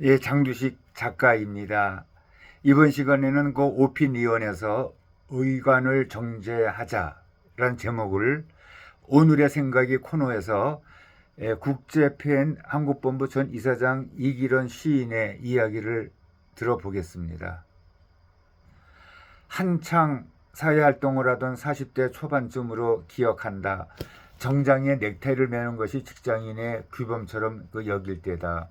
예, 장두식 작가입니다. 이번 시간에는 그 오피니언에서 의관을 정제하자라는 제목을 오늘의 생각이 코너에서 국제팬 한국본부 전 이사장 이기련 시인의 이야기를 들어보겠습니다. 한창 사회활동을 하던 40대 초반쯤으로 기억한다. 정장에 넥타이를 매는 것이 직장인의 규범처럼 여길 때다.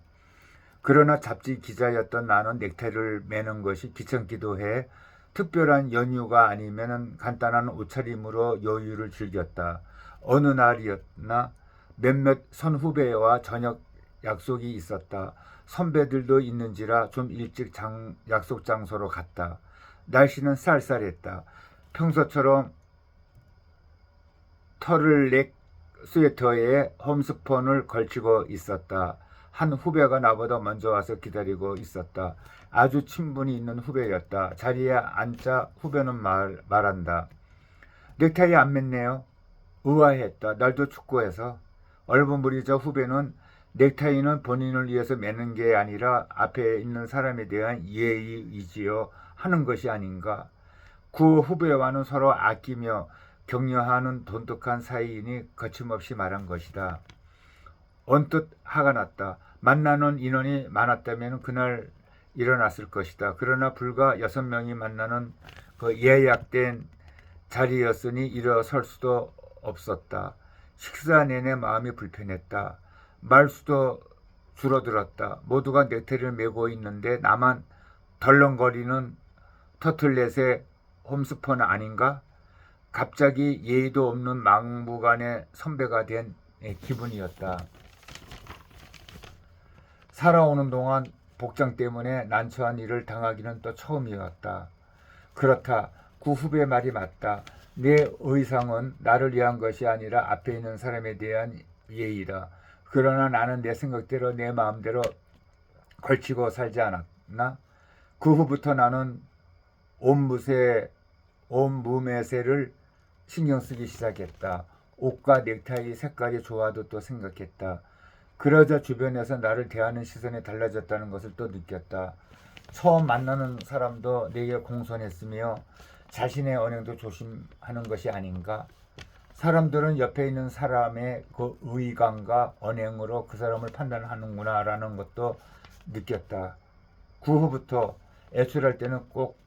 그러나 잡지 기자였던 나는 넥타이를 매는 것이 귀찮기도 해 특별한 연휴가 아니면 간단한 옷차림으로 여유를 즐겼다. 어느 날이었나 몇몇 선후배와 저녁 약속이 있었다. 선배들도 있는지라 좀 일찍 약속 장소로 갔다. 날씨는 쌀쌀했다. 평소처럼 터를넥 스웨터에 홈스폰을 걸치고 있었다. 한 후배가 나보다 먼저 와서 기다리고 있었다. 아주 친분이 있는 후배였다. 자리에 앉자 후배는 말한다. 넥타이 안 맸네요. 의아했다. 날도 축구해서. 얼버무리자 후배는 넥타이는 본인을 위해서 매는 게 아니라 앞에 있는 사람에 대한 예의이지요 하는 것이 아닌가. 그 후배와는 서로 아끼며 격려하는 돈독한 사이이니 거침없이 말한 것이다. 언뜻 화가 났다. 만나는 인원이 많았다면 그날 일어났을 것이다. 그러나 불과 6명이 만나는 그 예약된 자리였으니 일어설 수도 없었다. 식사 내내 마음이 불편했다. 말수도 줄어들었다. 모두가 넥타이를 메고 있는데 나만 덜렁거리는 터틀넷의 홈스폰 아닌가? 갑자기 예의도 없는 막무가내 선배가 된 기분이었다. 살아오는 동안 복장 때문에 난처한 일을 당하기는 또 처음이었다. 그렇다. 그 후배 말이 맞다. 내 의상은 나를 위한 것이 아니라 앞에 있는 사람에 대한 예의다. 그러나 나는 내 생각대로 내 마음대로 걸치고 살지 않았나? 그 후부터 나는 온무매세를 신경 쓰기 시작했다. 옷과 넥타이 색깔이 좋아도 또 생각했다. 그러자 주변에서 나를 대하는 시선이 달라졌다는 것을 또 느꼈다. 처음 만나는 사람도 내게 공손했으며 자신의 언행도 조심하는 것이 아닌가? 사람들은 옆에 있는 사람의 그 의감과 언행으로 그 사람을 판단하는구나 라는 것도 느꼈다. 그 후부터 애출할 때는 꼭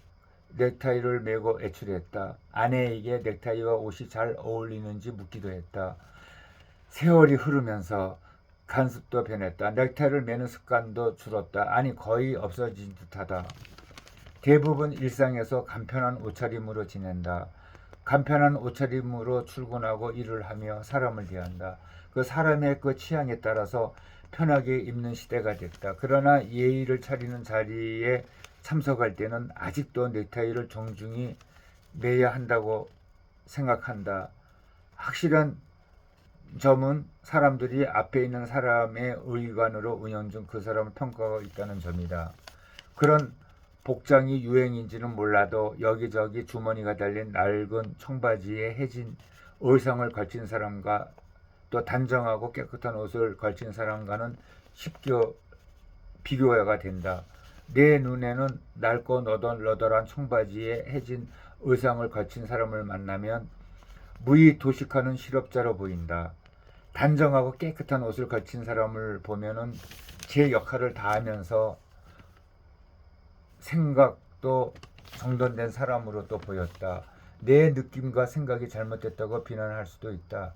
넥타이를 메고 애출했다. 아내에게 넥타이와 옷이 잘 어울리는지 묻기도 했다. 세월이 흐르면서 간습도 변했다. 넥타이를 매는 습관도 줄었다. 아니 거의 없어진 듯하다. 대부분 일상에서 간편한 옷차림으로 지낸다. 간편한 옷차림으로 출근하고 일을 하며 사람을 대한다. 그 사람의 그 취향에 따라서 편하게 입는 시대가 됐다. 그러나 예의를 차리는 자리에 참석할 때는 아직도 넥타이를 정중히 매야 한다고 생각한다. 확실한 점은 사람들이 앞에 있는 사람의 의관으로 은연중 그 사람을 평가하고 있다는 점이다. 그런 복장이 유행인지는 몰라도 여기저기 주머니가 달린 낡은 청바지에 해진 의상을 걸친 사람과 또 단정하고 깨끗한 옷을 걸친 사람과는 쉽게 비교가 된다. 내 눈에는 낡고 너덜너덜한 청바지에 해진 의상을 걸친 사람을 만나면 무의 도식하는 실업자로 보인다. 단정하고 깨끗한 옷을 걸친 사람을 보면은 제 역할을 다하면서 생각도 정돈된 사람으로 또 보였다. 내 느낌과 생각이 잘못됐다고 비난할 수도 있다.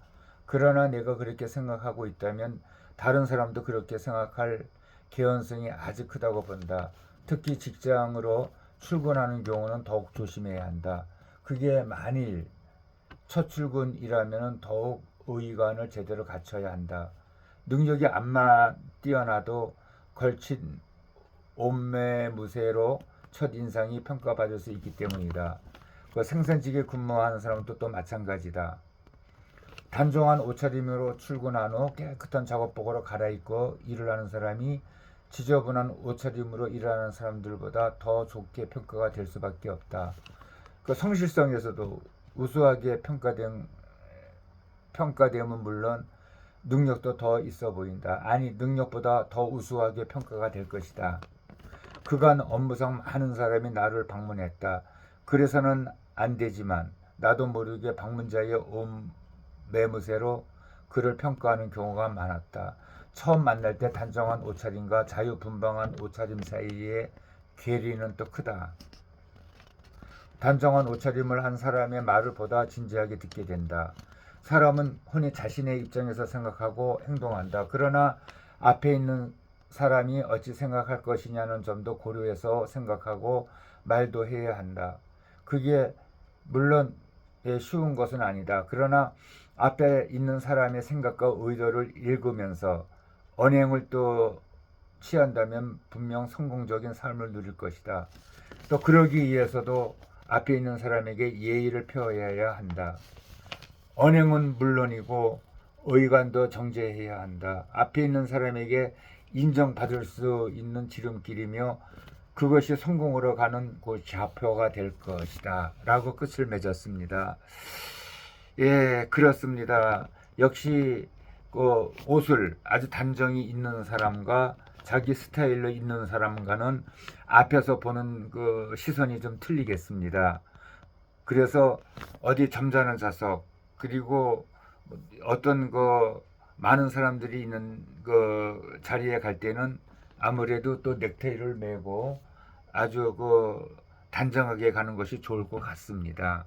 그러나 내가 그렇게 생각하고 있다면 다른 사람도 그렇게 생각할 개연성이 아주 크다고 본다. 특히 직장으로 출근하는 경우는 더욱 조심해야 한다. 그게 만일 첫 출근이라면 더욱 의관을 제대로 갖춰야 한다. 능력이 안만 뛰어나도 걸친 옷매무새로 첫인상이 평가받을 수 있기 때문이다. 그 생산직에 근무하는 사람도 또 마찬가지다. 단정한 옷차림으로 출근한 후 깨끗한 작업복으로 갈아입고 일을 하는 사람이 지저분한 옷차림으로 일하는 사람들보다 더 좋게 평가가 될 수밖에 없다. 그 성실성에서도 우수하게 평가됨은 물론 능력도 더 있어 보인다. 아니, 능력보다 더 우수하게 평가가 될 것이다. 그간 업무상 많은 사람이 나를 방문했다. 그래서는 안 되지만 나도 모르게 방문자의 온 매무새로 그를 평가하는 경우가 많았다. 처음 만날 때 단정한 옷차림과 자유분방한 옷차림 사이의 괴리는 또 크다. 단정한 옷차림을 한 사람의 말을 보다 진지하게 듣게 된다. 사람은 흔히 자신의 입장에서 생각하고 행동한다. 그러나 앞에 있는 사람이 어찌 생각할 것이냐는 점도 고려해서 생각하고 말도 해야 한다. 그게 물론 쉬운 것은 아니다. 그러나 앞에 있는 사람의 생각과 의도를 읽으면서 언행을 또 취한다면 분명 성공적인 삶을 누릴 것이다. 또 그러기 위해서도 앞에 있는 사람에게 예의를 표해야 한다. 언행은 물론이고 의관도 정제해야 한다. 앞에 있는 사람에게 인정받을 수 있는 지름길이며 그것이 성공으로 가는 그 좌표가 될 것이다. 라고 끝을 맺었습니다. 예, 그렇습니다. 역시 그 옷을 아주 단정히 입는 사람과 자기 스타일로 입는 사람과는 앞에서 보는 그 시선이 좀 틀리겠습니다. 그래서 어디 점잖은 좌석 그리고 어떤 그 많은 사람들이 있는 그 자리에 갈 때는 아무래도 또 넥타이를 매고 아주 그 단정하게 가는 것이 좋을 것 같습니다.